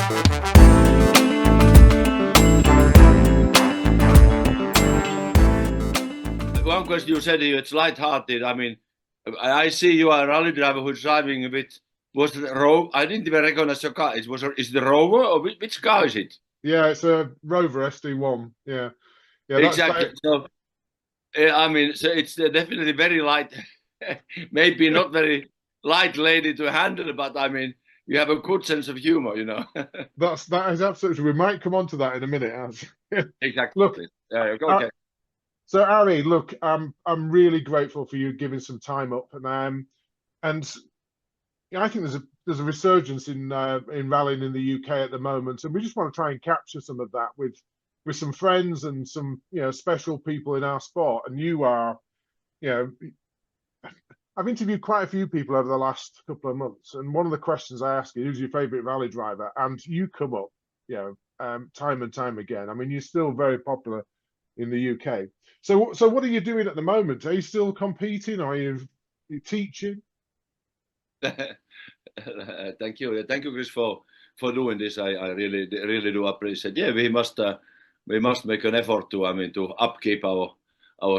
One question you said it's light-hearted. I mean, I see you are a rally driver who's driving a bit. Was it I didn't even recognize your car. Is the Rover or which car is it? Yeah, it's a Rover SD1. Yeah, yeah, Exactly. So I mean, so it's definitely very light. Maybe not very light lady to handle, but I mean, you have a good sense of humor, you know. that is absolutely. We might come on to that in a minute. Look, Exactly. uh, Okay. so Ari, look, I'm really grateful for you giving some time up, and I think there's a resurgence in rallying in the UK at the moment, and we just want to try and capture some of that with some friends and some special people in our sport. And you are, you know, I've interviewed quite a few people over the last couple of months, and one of the questions I ask you, who's your favourite rally driver? And you come up, time and time again. I mean, you're still very popular in the UK. So what are you doing at the moment? Are you still competing? Are you teaching? Thank you, Chris, for doing this. I really do appreciate. Yeah, we must make an effort to upkeep our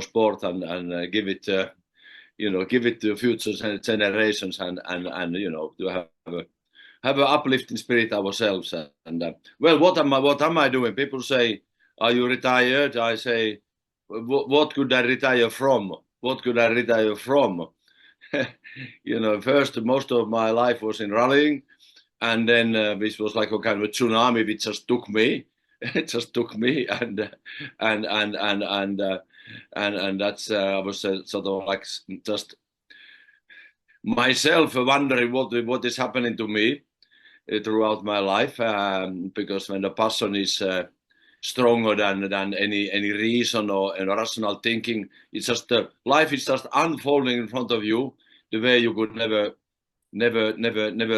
sport and give it give it to future generations and to have an uplifting spirit ourselves. And well, what am I doing? People say, "Are you retired?" I say, "What could I retire from? What could I retire from?" First, most of my life was in rallying, and then this was like a kind of a tsunami which just took me. It just took me, and that's I was sort of like just myself wondering what is happening to me throughout my life, because when the passion is stronger than any reason or rational thinking, it's just life is just unfolding in front of you the way you could never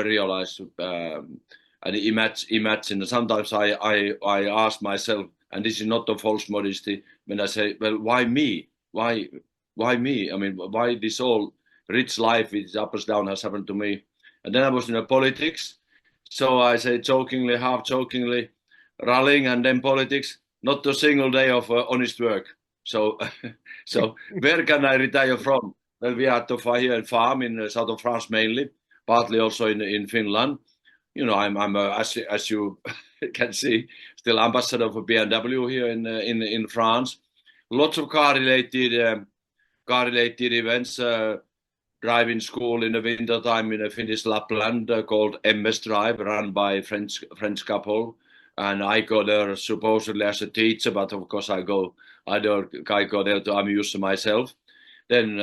realize and imagine. Sometimes I ask myself, and this is not a false modesty, when I say, well, why me? Why me? I mean, why this all rich life with ups and downs has happened to me? And then I was in politics, so I say jokingly, half jokingly, rallying and then politics. Not a single day of honest work. So, so where can I retire from? Well, we had to here and farm in south of France mainly, partly also in Finland. I'm as you can see, still ambassador for BMW here in France. Lots of car related events. Driving school in the winter time in a Finnish Lapland called MS Drive, run by a French couple. And I go there supposedly as a teacher, but of course I go there to amuse myself. Then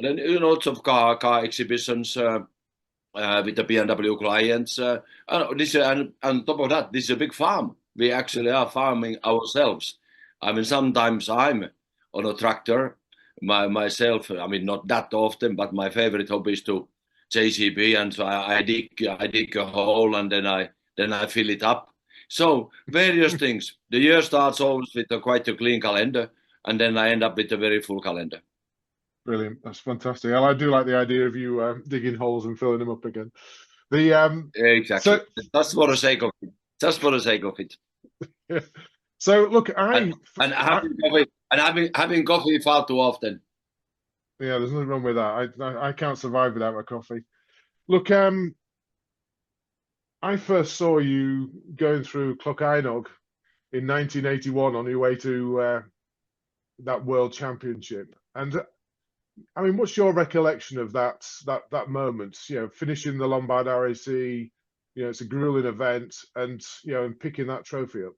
lots of car exhibitions with the BMW clients. And on top of that, this is a big farm. We actually are farming ourselves. I mean, sometimes I'm on a tractor myself. I mean, not that often, but my favorite hobby is to JCB, and so I dig a hole and then I fill it up. So various things. The year starts always with quite a clean calendar, and then I end up with a very full calendar. Brilliant. That's fantastic. And I do like the idea of you digging holes and filling them up again. Exactly. So Just for the sake of it. Just for the sake of it. so look, And having coffee far too often. Yeah, there's nothing wrong with that. I can't survive without my coffee. Look, I first saw you going through Clockeinog in 1981 on your way to that World Championship. And I mean, what's your recollection of that moment? Finishing the Lombard RAC. It's a grueling event, and and picking that trophy up.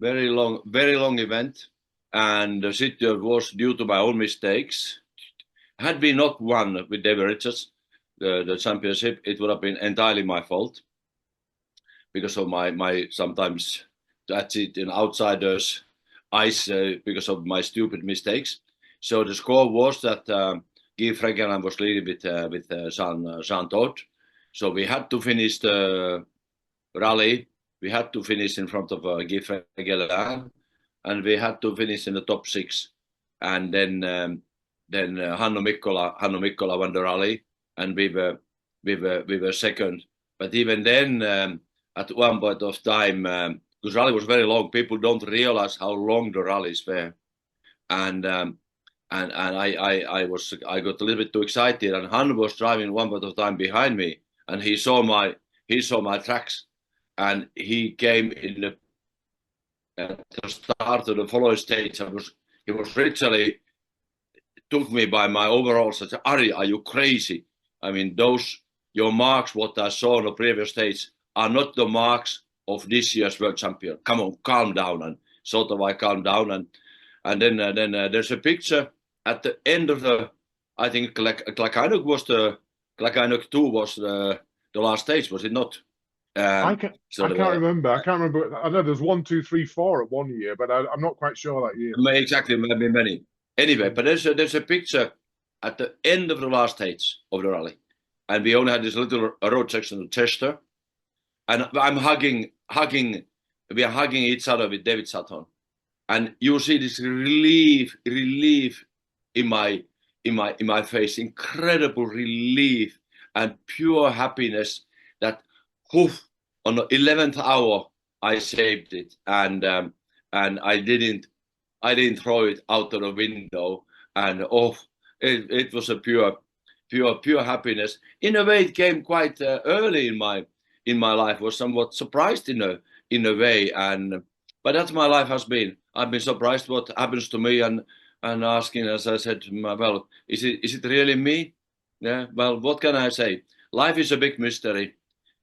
Very long event, and the city was due to my own mistakes. Had we not won with David Richards the championship, it would have been entirely my fault because of my sometimes that's it in outsiders' eyes because of my stupid mistakes. So the score was that Guy Fregeland was leading with Jean Todt. So we had to finish the rally. We had to finish in front of Guy Fregeland, and we had to finish in the top 6. And then Hannu Mikkola won the rally, and we were second. But even then, at one point of time, because rally was very long. People don't realize how long the rallies were, and I got a little bit too excited, and Han was driving one point of time behind me, and he saw my tracks, and he came in at the start of the following stage. He was literally took me by my overalls and said, "Ari, are you crazy? I mean, your marks, what I saw on the previous stage, are not the marks of this year's world champion. Come on, calm down." And sort of I calmed down, and then there's a picture at the end of I think Klakanuk was Klakanuk 2 was the last stage, was it not? I can't remember. I can't remember. I know there's 1, 2, 3, 4 at one year, but I'm not quite sure that year. Exactly, maybe many. Anyway, but there's a picture at the end of the last stage of the rally, and we only had this little road section of Chester, and I'm hugging. We are hugging each other with David Sutton, and you see this relief in my face, incredible relief and pure happiness that, on the 11th hour I saved it, and I didn't throw it out of the window, and it was a pure happiness. In a way, it came quite early in my life. Was somewhat surprised in a way, but that's my life has been. I've been surprised what happens to me, and asking, as I said, well, is it really me? Yeah. Well, what can I say? Life is a big mystery.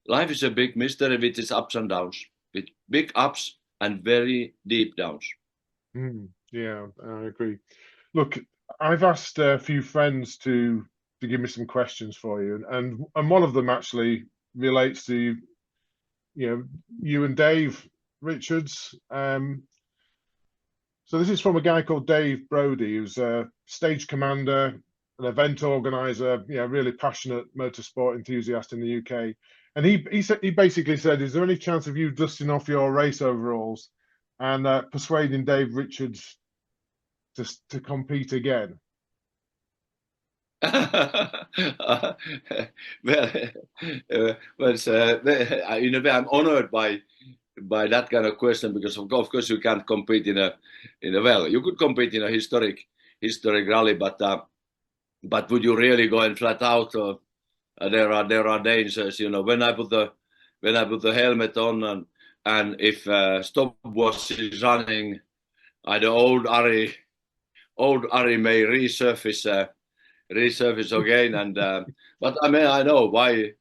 Life is a big mystery with its ups and downs, with big ups and very deep downs. Yeah, I agree. Look, I've asked a few friends to give me some questions for you, and one of them actually relates to you and Dave Richards. So this is from a guy called Dave Brody, who's a stage commander, an event organizer, really passionate motorsport enthusiast in the UK. And he basically said, "Is there any chance of you dusting off your race overalls and persuading Dave Richards to compete again?" Well, in a way, I'm honored by that kind of question, because of course you can't compete in a well, you could compete in a historic rally, but would you really go and flat out? There are dangers, when I put the helmet on, and if stopwatch is running, the old Ari may resurface again, and but I mean, I know why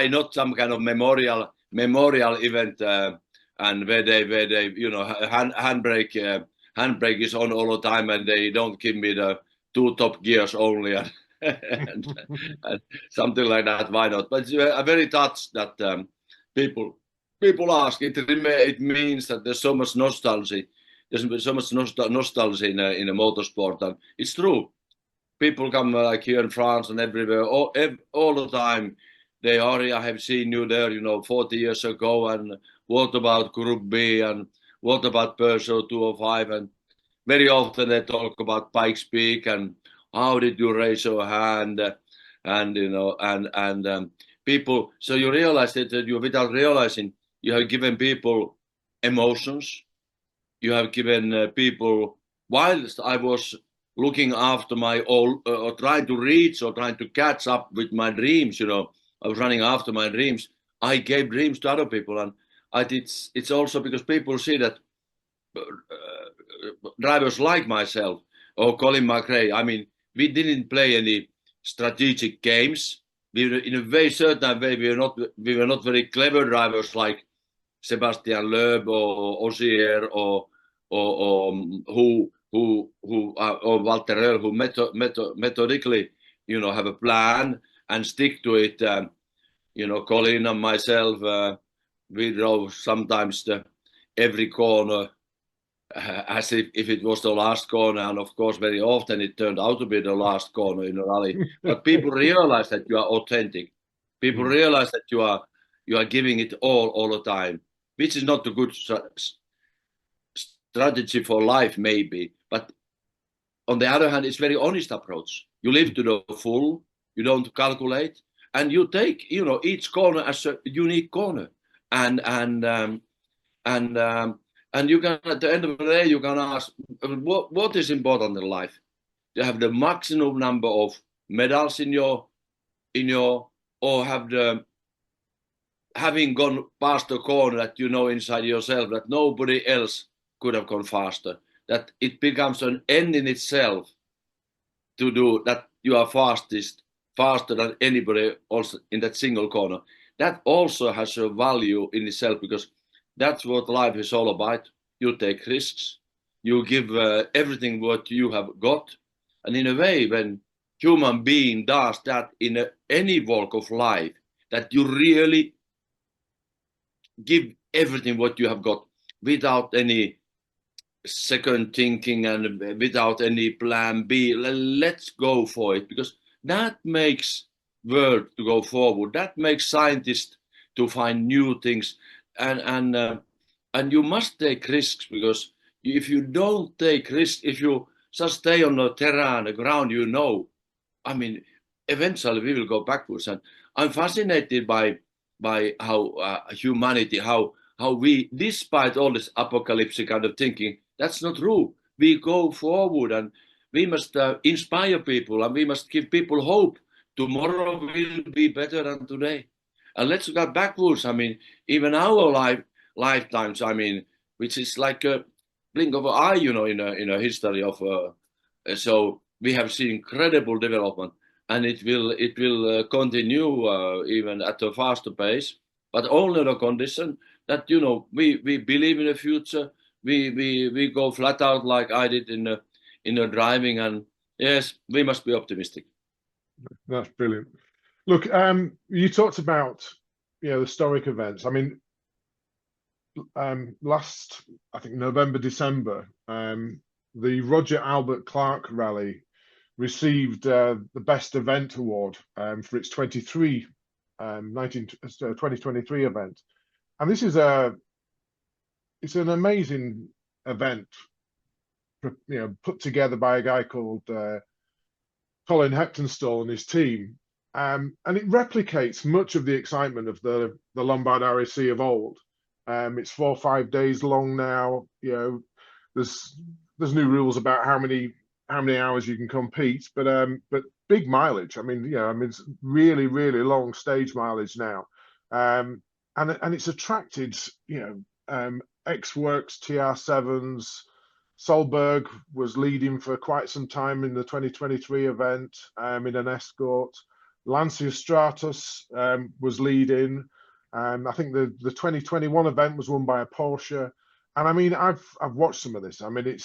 not some kind of memorial event, and where they handbrake is on all the time, and they don't give me the 2 top gears only, and something like that. Why not? But I'm very touched that people ask. It means that there's so much nostalgia. There's so much nostalgia in a motorsport, and it's true. People come like here in France and everywhere all the time. I have seen you there, 40 years ago, and what about Group B, and what about Peugeot 205, and very often they talk about Pikes Peak, and how did you raise your hand, and people. So you realize that you, without realizing, you have given people emotions. You have given people, whilst I was looking after my old, or trying to reach or trying to catch up with my dreams, I was running after my dreams. I gave dreams to other people, and it's also because people see that drivers like myself or Colin McRae. I mean, we didn't play any strategic games. We were, in a certain way, we were not very clever drivers like Sebastian Loeb or Ogier or Walter Röhrl, who methodically, have a plan and stick to it. Colin and myself, we drove sometimes every corner as if it was the last corner, and of course very often it turned out to be the last corner in a rally. But people realize that you are authentic. People realize that you are giving it all the time, which is not a good strategy for life, maybe. But on the other hand, it's very honest approach. You live to the full. You don't calculate, and you take each corner as a unique corner. and and um, and you can, at the end of the day, you can ask what is important in life. To have the maximum number of medals in your or have the having gone past the corner that you know inside yourself that nobody else could have gone faster. That it becomes an end in itself to do that. You are faster than anybody else in that single corner. That also has a value in itself, because that's what life is all about. You take risks, you give everything what you have got, and in a way, when human being does that in any walk of life, that you really give everything what you have got without any second thinking and without any plan B. Let's go for it, because that makes world to go forward. That makes scientists to find new things, and you must take risks, because if you don't take risks, if you just stay on the terrain, the ground, I mean, eventually we will go backwards. And I'm fascinated by how humanity, how we, despite all this apocalyptic kind of thinking, that's not true. We go forward, and we must inspire people, and we must give people hope. Tomorrow will be better than today. And let's go backwards. I mean, even our lifetimes, I mean, which is like a blink of an eye, in a history of. So we have seen incredible development, and it will continue even at a faster pace, but only on the condition that we believe in the future. We go flat out like I did in the driving, and yes, we must be optimistic. That's brilliant. Look, you talked about the historic events. I mean, last, I think, November, December, the Roger Albert Clark Rally received the Best Event Award for its 2023 event. And this is it's an amazing event, put together by a guy called Colin Heptonstall and his team. And it replicates much of the excitement of the Lombard RAC of old. It's 4 or 5 days long now. There's new rules about how many hours you can compete, but big mileage. I mean, it's really, really long stage mileage now, and it's attracted ex-works TR7s. Solberg was leading for quite some time in the 2023 event in an escort. Lancia Stratus was leading. I think the 2021 event was won by a Porsche. And I mean, I've watched some of this. I mean,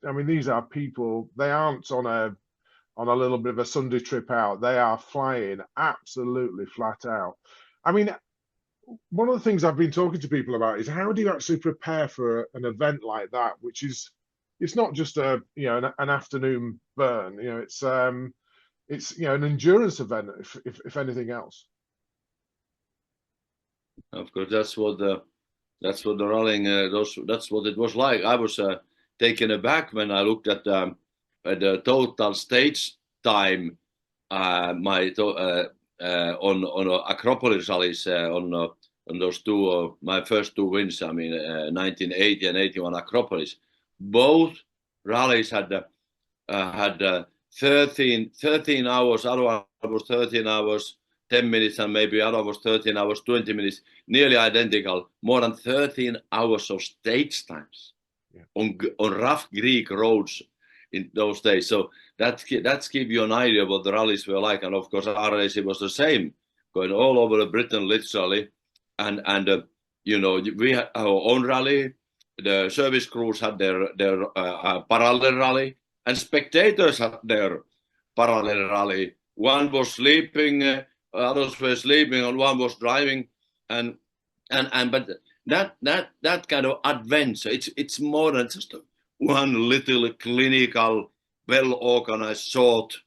I mean, these are people. They aren't on a little bit of a Sunday trip out. They are flying absolutely flat out. I mean, one of the things I've been talking to people about is how do you actually prepare for an event like that, which it's not just an afternoon burn. It's an endurance event, if anything else. Of course, that's what the rallying. That's what it was like. I was taken aback when I looked at the total stage time. On Acropolis rallies on those two my first two wins. I mean, 1980 and 81 Acropolis. Both rallies had 13 hours. Other was 13 hours. 10 minutes, and maybe other was 13 hours, 20 minutes, nearly identical, more than 13 hours of stage times on rough Greek roads in those days. So that's give you an idea of what the rallies were like. And of course, RAC was the same, going all over Britain, literally. And we had our own rally. The service crews had their parallel rally, and spectators had their parallel rally. One was sleeping, others were sleeping, and one was driving, but that kind of adventure, it's more than just one little clinical, well-organized short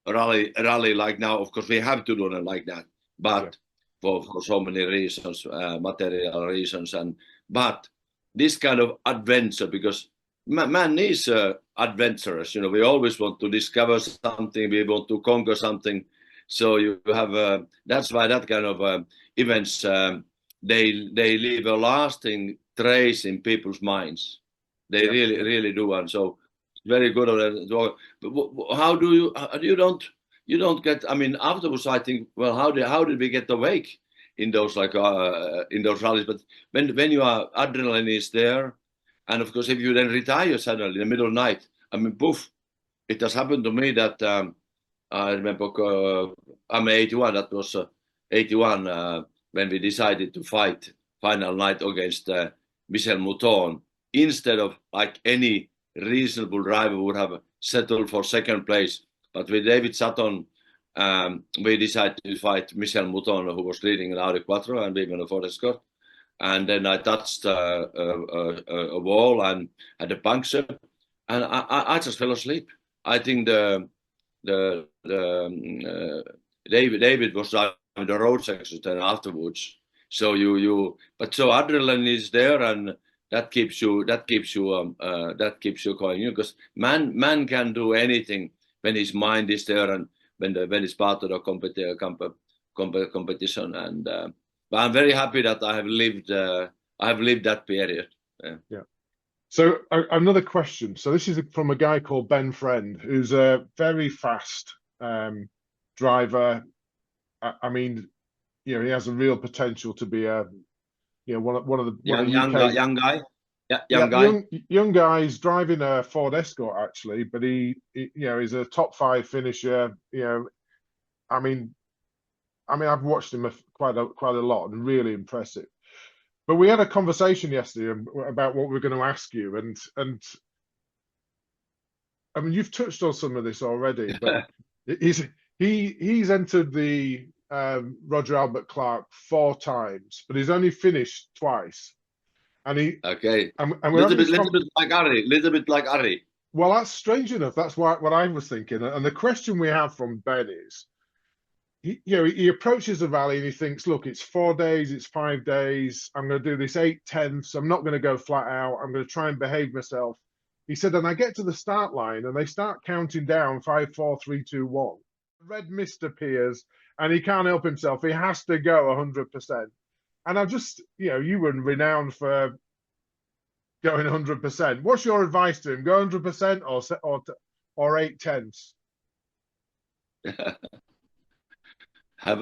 rally like now. Of course, we have to do it like that, but for so many reasons, material reasons, but this kind of adventure, because man is adventurous. We always want to discover something, we want to conquer something. So you have that's why that kind of events they leave a lasting trace in people's minds. They really do, and so very good at it. So, but how do you don't get? I mean, afterwards, I think, well, how did we get awake in those in those rallies? But when you are adrenaline is there, and of course, if you then retire suddenly in the middle of the night, I mean, poof, it has happened to me that I remember I'm 81. That was 81 when we decided to fight final night against Michel Mouton, instead of like any reasonable driver would have settled for second place. But with David Sutton, we decided to fight Michel Mouton, who was leading an Audi Quattro and even a Ford Escort. And then I touched a wall and had a puncture, and I just fell asleep. I think David was driving the road section then afterwards. So but so adrenaline is there, and that keeps you going. Because man can do anything when his mind is there and when it's part of the competition. And but I'm very happy that I have lived that period. Yeah. So another question. So this is from a guy called Ben Friend, who's a very fast driver. I mean, he has a real potential to be one of the young guy. Yeah, young guy. Young guy. He's driving a Ford Escort actually, but he he's a top 5 finisher. I mean, I've watched him quite a lot, and really impressive. But we had a conversation yesterday about what we're going to ask you, and I mean, you've touched on some of this already, but he's entered the Roger Albert Clark 4 times, but he's only finished twice. And a little bit like Ari. Well, that's strange enough. That's what I was thinking. And the question we have from Ben is, he approaches the rally and he thinks, look, it's 4 days, it's 5 days. I'm going to do this 8/10. I'm not going to go flat out. I'm going to try and behave myself. He said, and I get to the start line and they start counting down 5, 4, 3, 2, 1. Red mist appears and he can't help himself. He has to go 100%. And I just, you were renowned for going 100%. What's your advice to him? Go 100% or 8/10? Have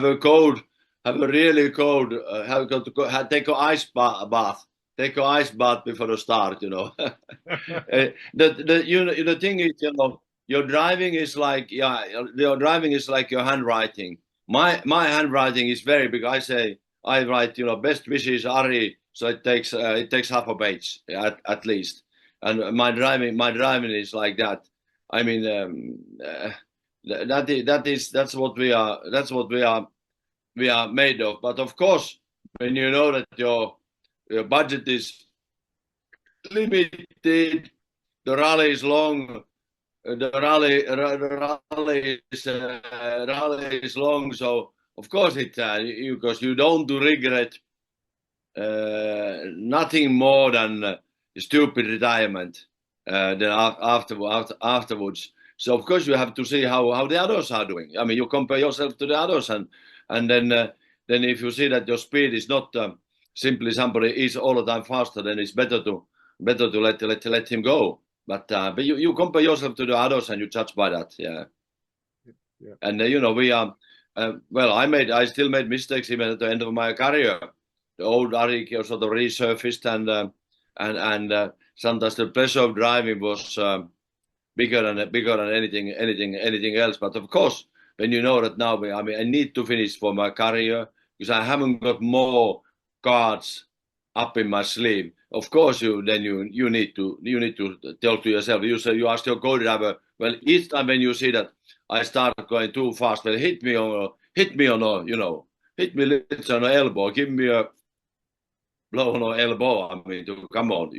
a cold, have a really cold, take an ice bath. Take an ice bath before the start. The thing is, your driving is like your handwriting. My handwriting is very big. I write, best wishes, Ari. So it takes half a page at least. And my driving is like that. I mean, that's what we are made of. But of course, when you know that your budget is limited, the rally is long, the rally is long. So of course because you don't regret nothing more than stupid retirement then afterwards. So of course you have to see how the others are doing. I mean, you compare yourself to the others, and then if you see that your speed is not simply somebody is all the time faster, then it's better to let him go. But you compare yourself to the others and you judge by that. Yeah. And we are I still made mistakes even at the end of my career. The old Ari sort of resurfaced, and sometimes the pleasure of driving was bigger than anything else. But of course, when you know that now, I need to finish for my career because I haven't got more cards up in my sleeve. Of course, you need to tell to yourself. You ask your co-driver. Well, each time when you see that I start going too fast, well, hit me on hit me little on the elbow. Give me a blow on the elbow. I mean, come on.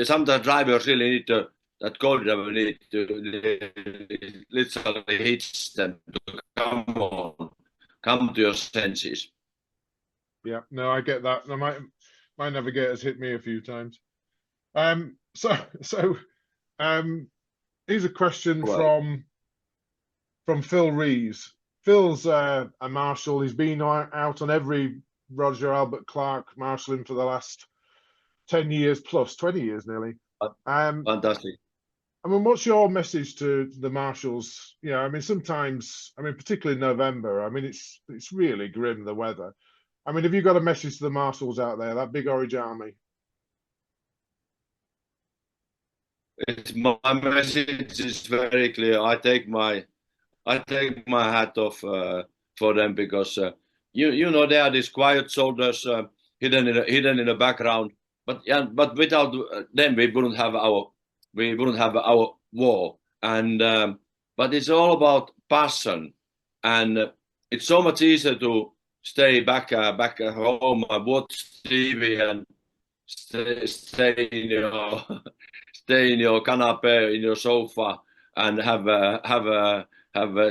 Sometimes drivers really need to. That co-driver need to literally hit them to come to your senses. Yeah, no, I get that. My navigator's hit me a few times. Here's a question from Phil Rees. Phil's a marshal. He's been out on every Roger Albert Clark marshalling for the last 10 years plus, 20 years nearly. Fantastic. I mean, what's your message to the marshals? Yeah, I mean, sometimes, I mean, particularly in November, I mean, it's really grim, the weather. I mean, have you got a message to the marshals out there, that big orange army? It's my message is very clear. I take my hat off for them because you know they are these quiet soldiers hidden in the background. But yeah, but without them we wouldn't have our war. And but it's all about passion, and it's so much easier to stay back at home and watch TV and stay in your stay in your canapé in your sofa and have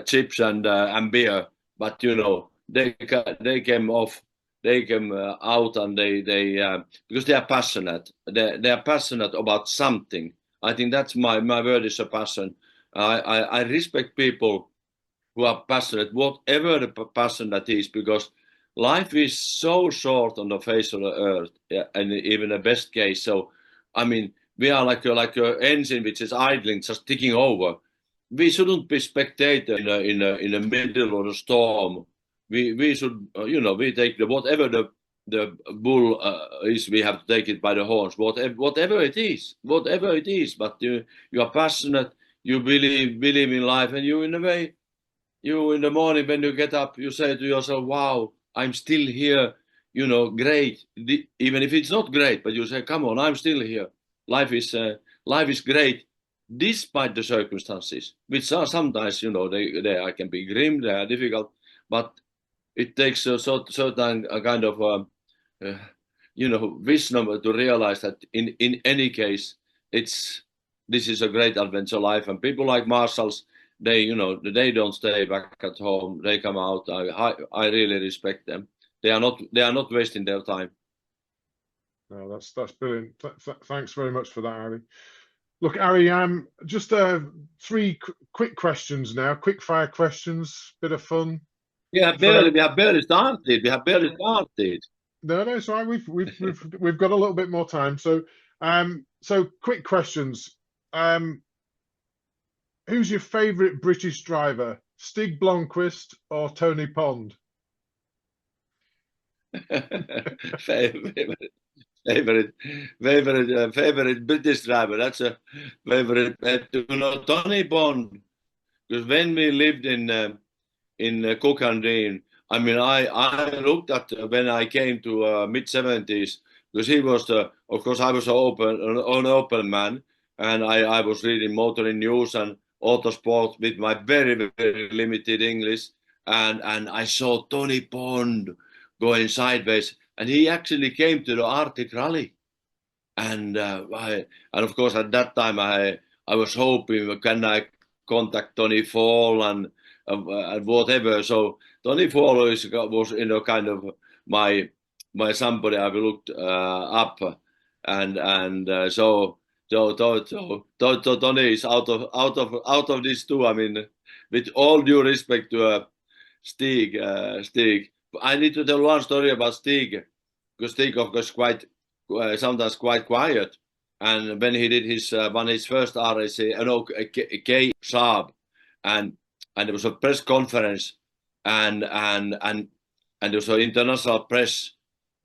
chips and beer. But you know they came off. They came out and they because they are passionate. They are passionate about something. I think that's my word is a passion. I respect people who are passionate, whatever the passion that is, because life is so short on the face of the earth, yeah, and even the best case. So, I mean, we are like a engine which is idling, just ticking over. We shouldn't be spectator in the middle of the storm. We should we take whatever the bull is. We have to take it by the horns. Whatever it is, whatever it is. But you are passionate. You believe in life, and you in a way you in the morning when you get up, you say to yourself, "Wow, I'm still here." You know, great. Even if it's not great, but you say, "Come on, I'm still here. Life is life is great, despite the circumstances, which are sometimes, they can be grim, they are difficult, but it takes a certain kind of uh, wisdom to realize that in any case, it's this is a great adventure life, and people like marshals, they don't stay back at home. They come out. I really respect them. They are not wasting their time. No, that's brilliant. Thanks very much for that, Ari. Look, Ari, just three quick questions now, quick fire questions, bit of fun. We have barely started. We have barely started. No, no, it's all right. We've got a little bit more time. So quick questions. Who's your favourite British driver, Stig Blomqvist or Tony Pond? favorite, favorite British driver. That's a favorite. Tony Bond. Because when we lived in Cook and Dean, I mean, I looked at when I came to mid 70s, because he was of course I was an open man, and I was reading motoring news and autosport with my very very limited English, and I saw Tony Pond going sideways, and he actually came to the Arctic Rally, and and of course at that time I was hoping, can I contact Tony Fall and whatever. So Tony Fall was kind of my somebody I looked up, and so Tony is out of these two. I mean, with all due respect to Stig. I need to tell one story about Stig, because Stig of course quite sometimes quite quiet. And when he did his first RAC, K Saab, and there was a press conference, and there was an international press,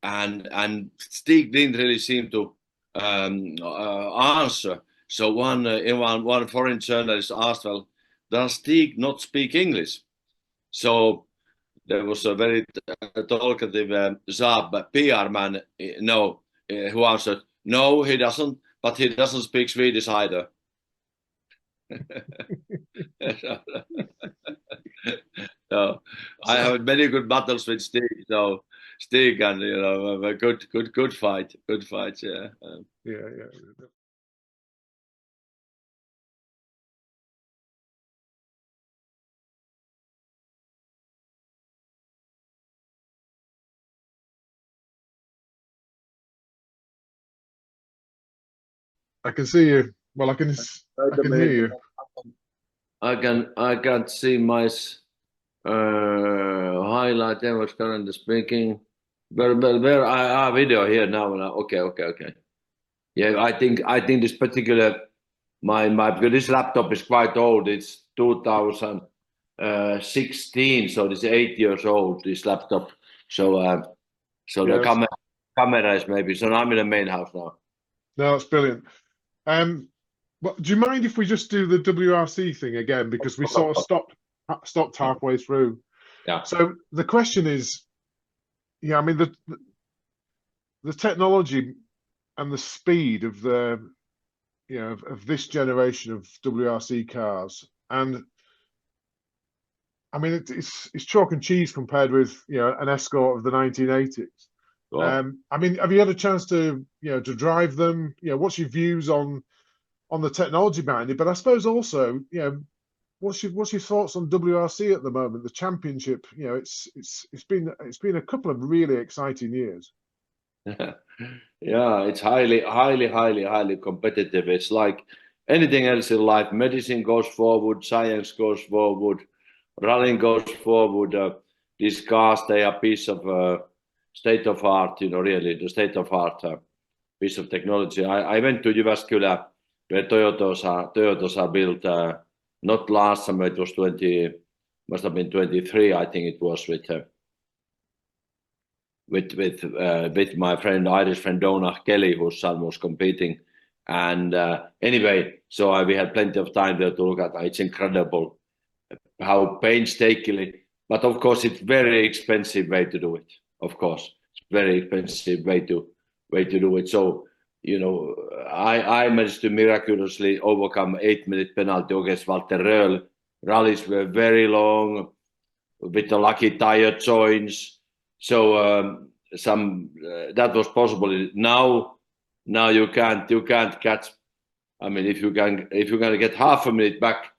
and Stig didn't really seem to answer. So one foreign journalist asked, "Well, does Stig not speak English?" So there was a very talkative Saab PR man, who answered, "No, he doesn't, but he doesn't speak Swedish either." So I have many good battles with Stig. So Stig, and a good fight, yeah. Yeah, yeah. I can see you. Well, Wait I a can hear minute. you. I can't see my highlight. I was currently speaking. where I video here now. Okay. Yeah, I think this particular my because this laptop is quite old. It's 2016, so it's 8 years old. This laptop. So the Yes. camera is maybe. So I'm in the main house now. No, that's brilliant. But do you mind if we just do the WRC thing again because we sort of stopped halfway through? Yeah. So the question is, yeah, I mean the technology and the speed of the of this generation of WRC cars, and I mean it's chalk and cheese compared with an Escort of the 1980s. Well, I mean, have you had a chance to to drive them? What's your views on the technology behind it? But I suppose also, what's your thoughts on WRC at the moment, the championship? It's been a couple of really exciting years. yeah, it's highly competitive. It's like anything else in life. Medicine goes forward, science goes forward, rallying goes forward. These cars, they are piece of state of art. Really the state of art piece of technology. I went to Jyväskylä where Toyotas are built. Not last summer, it was 20, must have been 23. I think it was with my friend Irish friend Donach Kelly, whose son was competing. And anyway, so we had plenty of time there to look at. It's incredible how painstakingly, but of course it's very expensive way to do it. Of course, it's very expensive way to do it. So I managed to miraculously overcome 8-minute penalty against Walter Röhl. Rallies were very long with the lucky tire joints. So that was possible. Now you can't catch. I mean, if you're gonna get half a minute back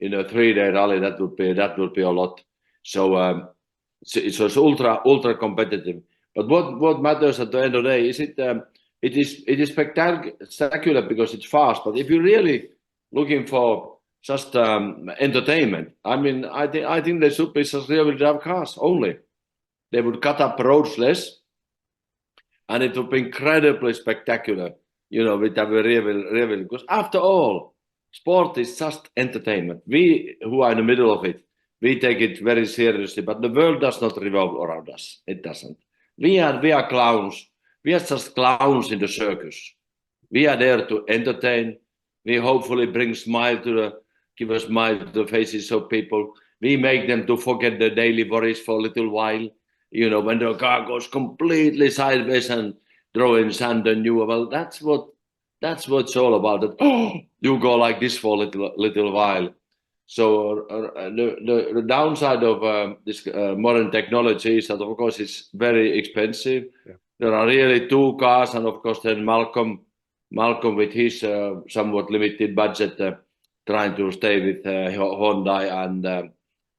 in a 3-day rally, that would be a lot. So it was ultra competitive. But what matters at the end of the day is it is spectacular because it's fast. But if you're really looking for just entertainment, I mean, I think they should be just real drive cars only. They would cut up roads less, and it would be incredibly spectacular, with a real, because after all, sport is just entertainment. We who are in the middle of it, we take it very seriously, but the world does not revolve around us. It doesn't. We are clowns. We are just clowns in the circus. We are there to entertain. We hopefully give a smile to the faces of people. We make them to forget their daily worries for a little while. When the car goes completely sideways and throwing sand on you, well, that's what it's all about. You go like this for a little while. So the downside of this modern technology is that, of course, it's very expensive. Yeah. There are really 2 cars, and of course, then Malcolm with his somewhat limited budget, trying to stay with Hyundai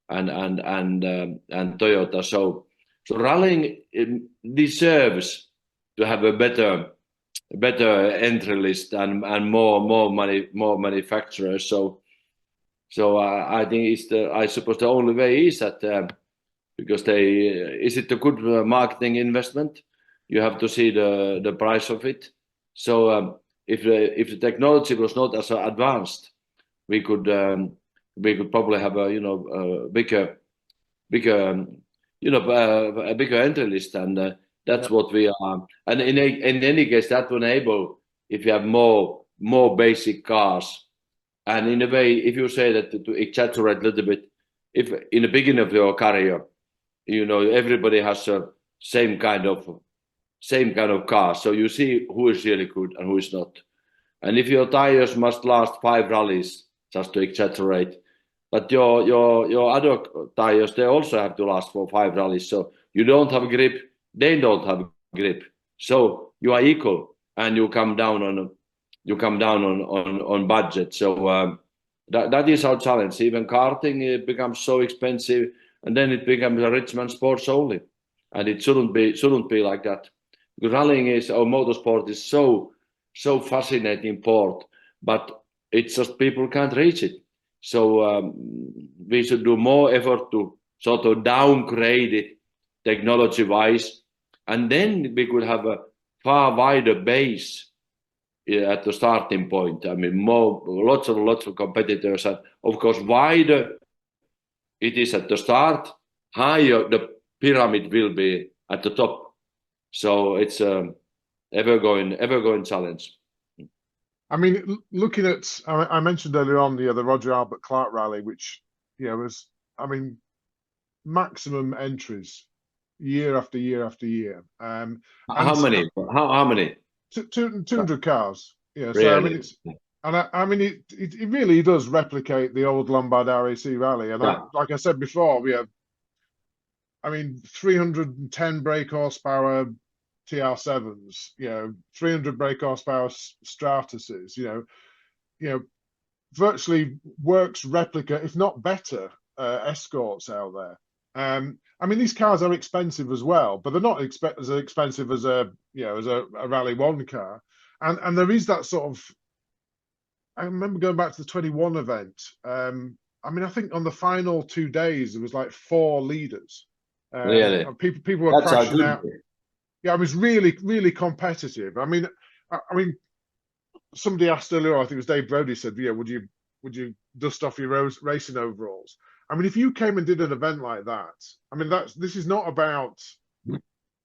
and Toyota. So rallying deserves to have a better entry list and more money, more manufacturers. So I think I suppose the only way is that because is it a good marketing investment? You have to see the price of it. So if the technology was not as advanced, we could probably have a bigger a bigger entry list, and that's what we are. And in any case, that will enable if you have more basic cars. And in a way, if you say that to exaggerate a little bit, if in the beginning of your career, everybody has a same kind of car, so you see who is really good and who is not. And if your tires must last 5 rallies, just to exaggerate, but your other tires, they also have to last for 5 rallies. So you don't have grip, they don't have grip. So you are equal, and you come down on budget. So that is our challenge. Even karting, it becomes so expensive, and then it becomes a rich man sports only, and it shouldn't be like that. Because rallying or motorsport is so fascinating sport, but it's just people can't reach it. So we should do more effort to sort of downgrade it technology-wise, and then we could have a far wider base at the starting point. I mean, lots of competitors, and of course, wider it is at the start, higher the pyramid will be at the top. So it's a ever going challenge. I mean, looking at, I mentioned earlier on the Roger Albert Clark rally, which was, I mean, maximum entries year after year after year. How many? How many? 200 cars. Yeah. Really? So I mean, I mean, it really does replicate the old Lombard RAC rally. And like I said before, we have, I mean, 310 brake horsepower TR7s, 300 brake horsepower Stratuses, virtually works replica, if not better, escorts out there. I mean, these cars are expensive as well, but they're not as expensive as a Rally 1 car. And there is that sort of, I remember going back to the 21 event. I mean, I think on the final 2 days, there was like 4 leaders. Really? People were crashing out. Yeah, it was really, really competitive. I mean, somebody asked earlier, I think it was Dave Brody, said, "Yeah, would you dust off your racing overalls?" I mean, if you came and did an event like that, I mean, this is not about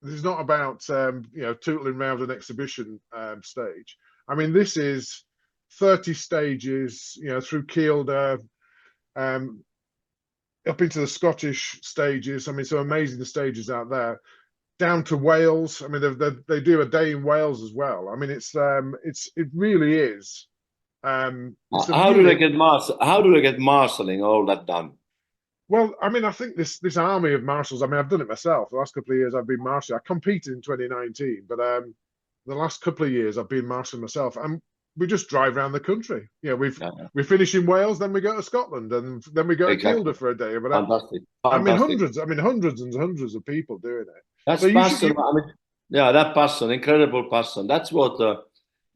tootling around an exhibition stage. I mean, this is 30 stages, through Kielder, up into the Scottish stages. I mean, some amazing stages out there. Down to Wales. I mean, they do a day in Wales as well. I mean, it really is. How do they get marshalling all that done? Well, I mean, I think this army of marshals. I mean, I've done it myself. The last couple of years, I've been marshal. I competed in 2019, but the last couple of years, I've been marshal myself. And we just drive around the country. We finish in Wales, then we go to Scotland, and then we go to Kielder for a day. But Fantastic. I mean, hundreds and hundreds of people doing it. That's passion. I mean, that passion, incredible passion. That's what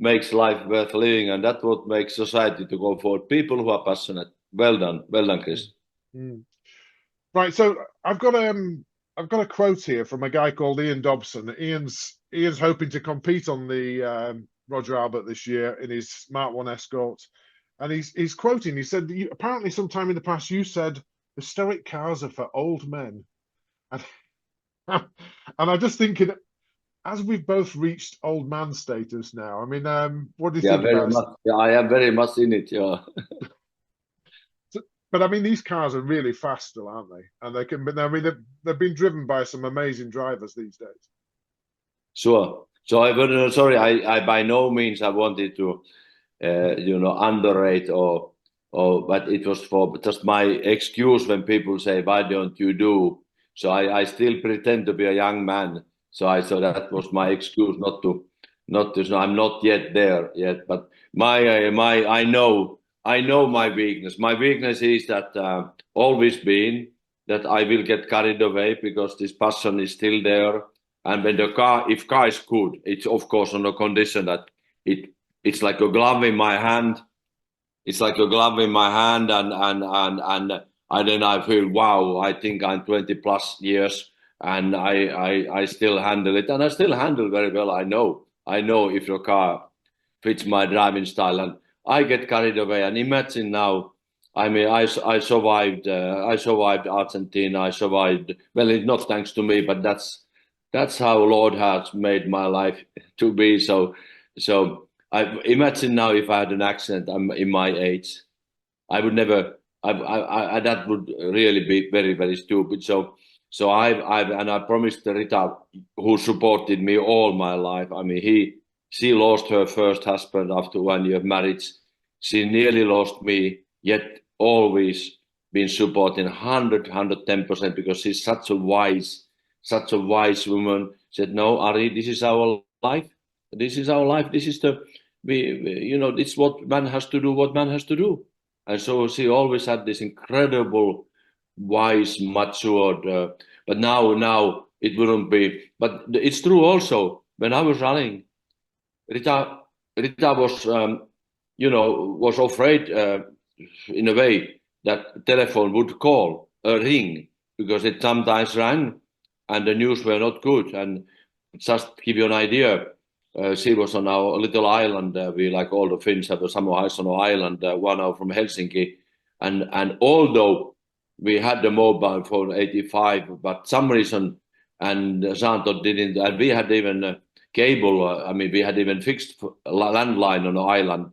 makes life worth living, and that's what makes society to go forward. People who are passionate. Well done, Chris. Right, so I've got a quote here from a guy called Ian Dobson. Ian's hoping to compete on the Roger Albert this year in his Mark 1 Escort, and he's quoting. He said, apparently sometime in the past you said historic cars are for old men, and I'm just thinking, as we've both reached old man status now, I mean, what do you think about it? Yeah, I am very much in it, yeah. But I mean, these cars are really fast still, aren't they? And they can, I mean, they've been driven by some amazing drivers these days. Sure. So I by no means I wanted to, underrate but it was for just my excuse when people say, why don't you do? So I still pretend to be a young man. So that was my excuse not to. I'm not yet there yet, but I know my weakness. My weakness is that always been that I will get carried away because this passion is still there. And when if car is good, it's of course on a condition that it's like a glove in my hand. It's like a glove in my hand, and then I feel, wow, I think I'm 20 plus years and I still handle it, and I still handle very well. I know if your car fits my driving style, and I get carried away. And imagine now, I mean, I survived Argentina. I survived. Well, it's not thanks to me, but that's how Lord has made my life to be. So I imagine now if I had an accident, I'm in my age, I would never. That would really be very, very stupid. So I promised Rita, who supported me all my life. I mean, she lost her first husband after 1 year of marriage. She nearly lost me, yet always been supporting 110%, because she's such a wise woman. Said, no, Ari, this is our life. This is our life. This is it's what man has to do. And so she always had this incredible, wise, matured. But now it wouldn't be. But it's true also. When I was running, Rita was, was afraid in a way that telephone would ring, because it sometimes rang, and the news were not good. And just give you an idea, she was on our little island. We, like all the Finns, have a summer house on our island, 1 hour from Helsinki. And although we had the mobile phone 85, but some reason, and Santo didn't, and we had even cable, I mean, we had even fixed landline on the island.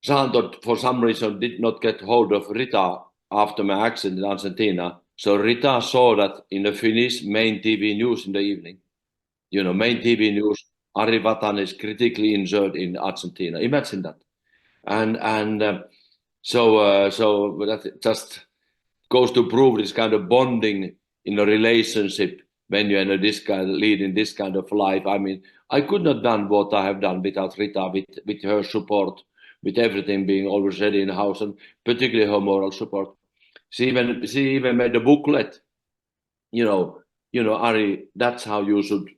Santo, for some reason, did not get hold of Rita after my accident in Argentina. So Rita saw that in the Finnish main TV news in the evening. You know, main TV news, Ari Vatanen is critically injured in Argentina. Imagine that. And so that just goes to prove this kind of bonding in a relationship when you're in this kind, leading this kind of life. I mean, I could not done what I have done without Rita, with her support, with everything being always ready in the house, and particularly her moral support. She even made a booklet. You know, Ari, that's how you should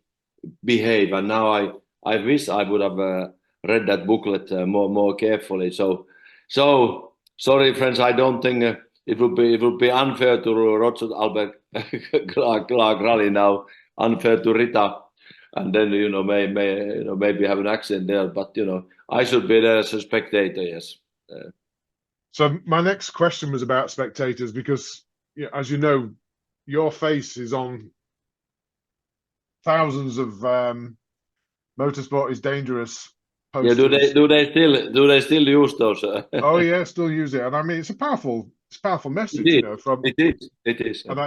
behave. And now I wish I would have read that booklet more carefully. So sorry, friends. I don't think it would be unfair to Roger Albert Clark Rally now, unfair to Rita, and then maybe have an accident there. But I should be there as a spectator. Yes. So my next question was about spectators because, as you know, your face is on thousands of motorsport is dangerous posters. Yeah, do they still use those? Oh yeah, still use it, and I mean it's a powerful message, from it is. And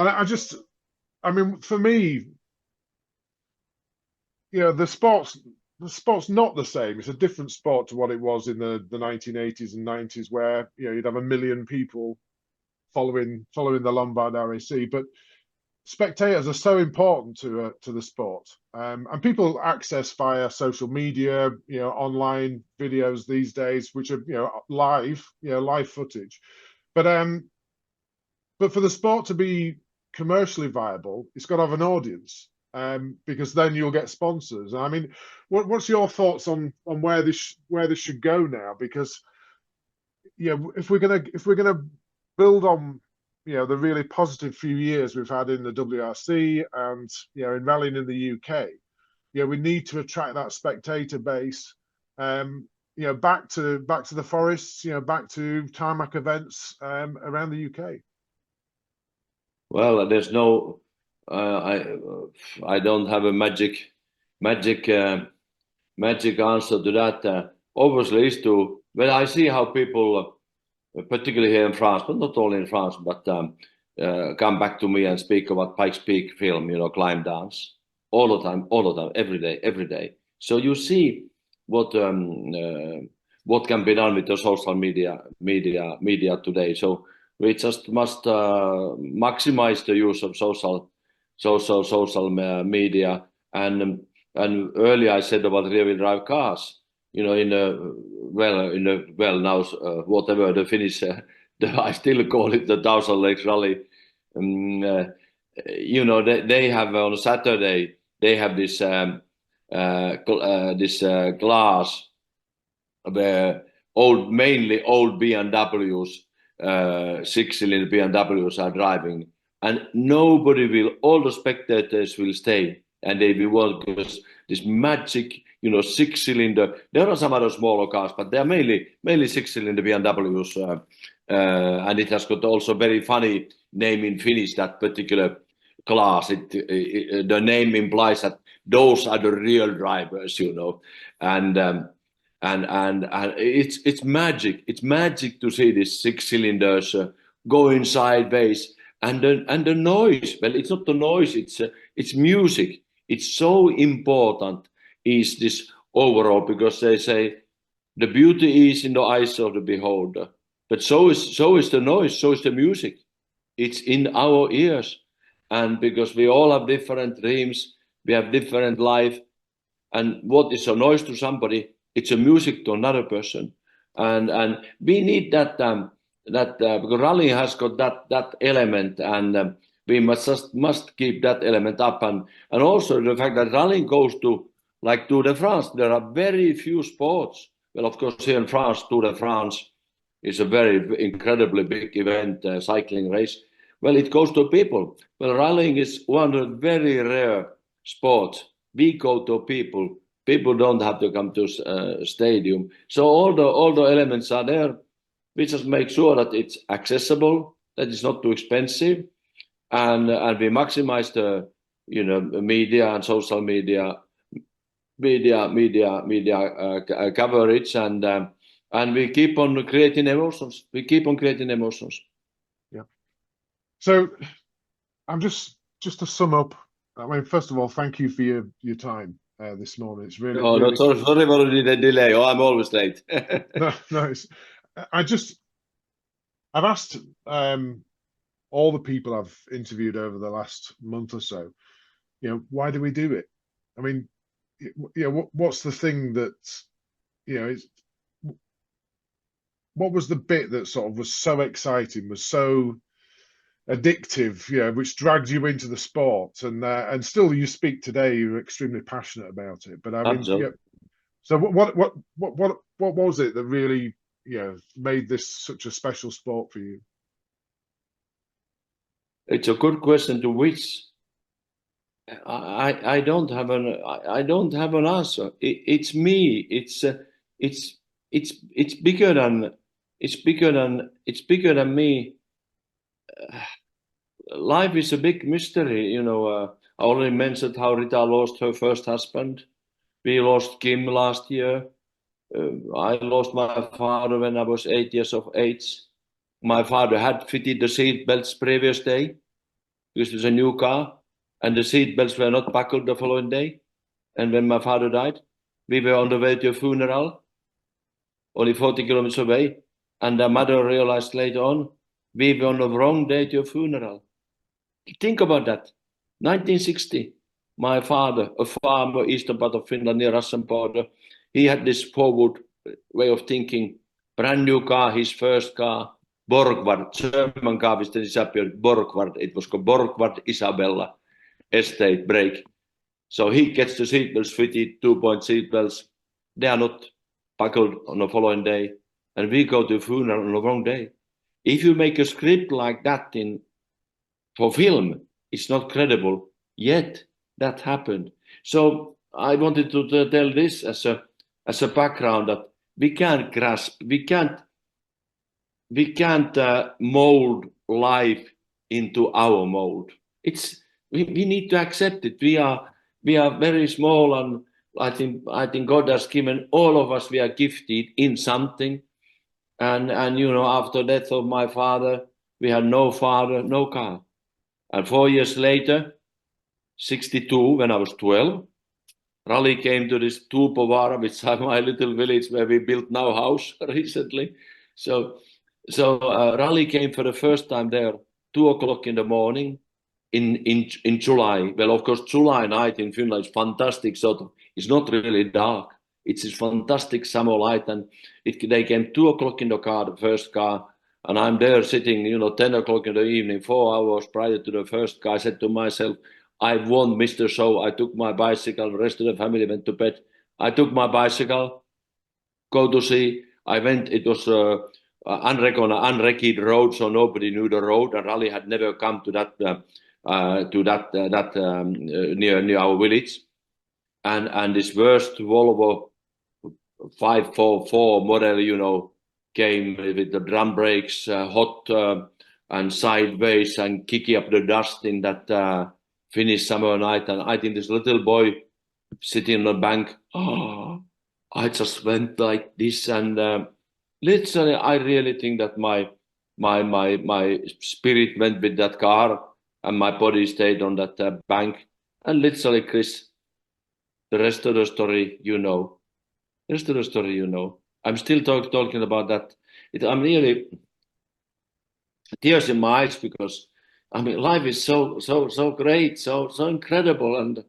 I mean, for me, the sport's not the same. It's a different sport to what it was in the 1980s and 90s, where you'd have 1 million people following the Lombard RAC, but spectators are so important to the sport, and people access via social media, online videos these days, which are live footage. But for the sport to be commercially viable, it's got to have an audience, because then you'll get sponsors. I mean, what's your thoughts on where this should go now? Because if we're gonna build on the really positive few years we've had in the WRC and in rallying in the UK, we need to attract that spectator base, back to the forests, back to tarmac events around the UK. Well, there's no, I don't have a magic answer to that. Obviously, is to when I see how people, particularly here in France, but not only in France, but come back to me and speak about Pikes Peak film, climb dance all the time, every day. So you see what can be done with the social media today. So we just must maximize the use of social media. And earlier I said about rear-wheel drive cars. Now whatever the Finnish, I still call it the 1,000 Lakes Rally. They have on Saturday they have this glass where mainly old BMWs, 6-cylinder BMWs are driving, and all the spectators will stay, and they will work because this magic, 6-cylinder. There are some other smaller cars, but they are mainly 6-cylinder BMWs, and it has got also very funny name in Finnish, that particular class. The name implies that those are the real drivers, and it's magic. It's magic to see these 6 cylinders going sideways, and the noise. Well, it's not the noise. It's music. It's so important. Is this overall, because they say the beauty is in the eyes of the beholder, but so is the noise. So is the music. It's in our ears, and because we all have different dreams, we have different life, and what is a noise to somebody, it's a music to another person, and we need that because rallying has got that element, and we must keep that element up, and also the fact that rallying goes to like Tour de France. There are very few sports. Well, of course, here in France, Tour de France is a very incredibly big event, cycling race. Well, it goes to people. Well, rallying is one of the very rare sport. We go to people. People don't have to come to stadium. So all the elements are there. We just make sure that it's accessible, that it's not too expensive, and we maximize the media and social media coverage, and we keep on creating emotions. We keep on creating emotions. Yeah. So I'm just to sum up. I mean, first of all, thank you for your time this morning. It's really, Oh, no, really sorry cool. for the delay. Oh, I'm always late. No, nice. I've asked all the people I've interviewed over the last month or so, why do we do it? I mean, what's the thing that, is what was the bit that sort of was so exciting, was so addictive, which dragged you into the sport, and still you speak today, you're extremely passionate about it. But I mean, Absolutely. so what was it that really, made this such a special sport for you? It's a good question to which I don't have an answer. It's me. It's bigger than me. Life is a big mystery. I already mentioned how Rita lost her first husband. We lost Kim last year. I lost my father when I was 8 years of age. My father had fitted the seat belts previous day. This was a new car, and the seat belts were not buckled the following day. And when my father died, we were on the way to a funeral, only 40 kilometers away. And the mother realized later on, we were on the wrong day to a funeral. Think about that. 1960, my father, a farmer, eastern part of Finland near Russian border, he had this forward way of thinking. Brand new car, his first car, Borgward, German car which disappeared, Borgward. It was called Borgward Isabella Estate Brake. So he gets the seatbelts fitted, 2-point seatbelts. They are not buckled on the following day. And we go to a funeral on the wrong day. If you make a script like that for film, it's not credible. Yet that happened. So I wanted to tell this as a background that we can't grasp, we can't mold life into our mold. We need to accept it. We are very small, and I think God has given all of us. We are gifted in something, and after death of my father, we had no father, no car, and 4 years later, 62, when I was 12, Raleigh came to this Tuupovara, which is my little village where we built now house recently. So Raleigh came for the first time there, 2 o'clock in the morning in July. Well, of course, July night in Finland is fantastic. It's not really dark. It's this fantastic summer light, and they came 2 o'clock in the car, the first car, and I'm there sitting, 10 o'clock in the evening, 4 hours prior to the first car. I said to myself, I won Mr. Show. I took my bicycle. The rest of the family went to bed. I took my bicycle, go to see. I went. It was unreked road, so nobody knew the road. And Raleigh had never come to that near our village. And this worst Volvo 544 model, came with the drum brakes, hot and sideways, and kicking up the dust in that Finnish summer night. And I think this little boy sitting on the bank, I just went like this, and literally, I really think that my spirit went with that car, and my body stayed on that bank. And literally, Chris, the rest of the story, The rest of the story, I'm still talking about that. I'm really tears in my eyes, because life is so great, so incredible, and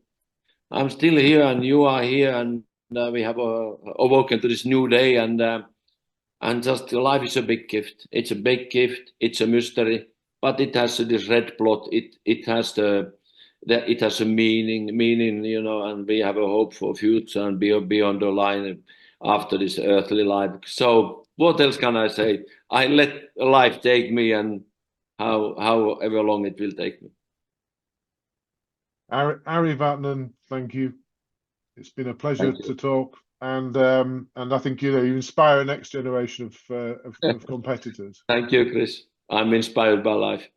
I'm still here, and you are here, and we have awoken to this new day, and just life is a big gift. It's a big gift. It's a mystery, but it has this red plot. It has a meaning, and we have a hope for future and beyond the line after this earthly life. So what else can I say? I let life take me, and however long it will take me. Ari Vatanen, thank you. It's been a pleasure Thank you. to talk, and I think you inspire a next generation of competitors. Thank you, Chris. I'm inspired by life.